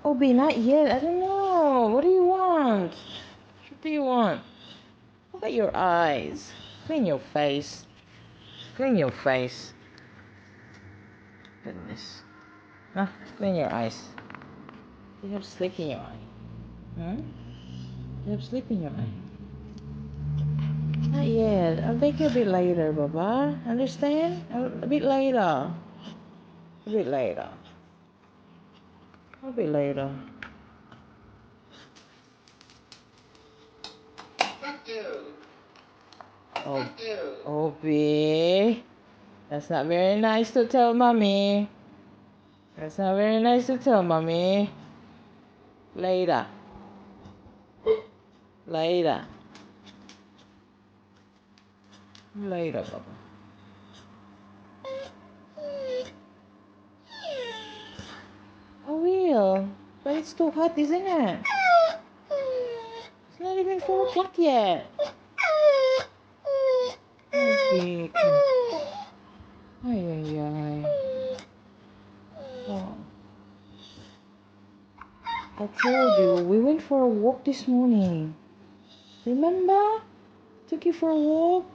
Obi, not yet. I don't know. What do you want? What do you want? Look at your eyes. Clean your face. Clean your face. Goodness. Huh? Clean your eyes. You have sleep in your eye. Huh? You have sleep in your eye. Not yet. I'll take you a bit later, Baba. Understand? A bit later. A bit later. A bit later. Oh, Obi. That's not very nice to tell mommy. That's not very nice to tell mommy. Later. Later. Later, Baba. I will. But it's too hot, isn't it? It's not even 4 o'clock yet. Obi. Ay, ay, ay. Oh. I told you, we went for a walk this morning. Remember? Took you for a walk.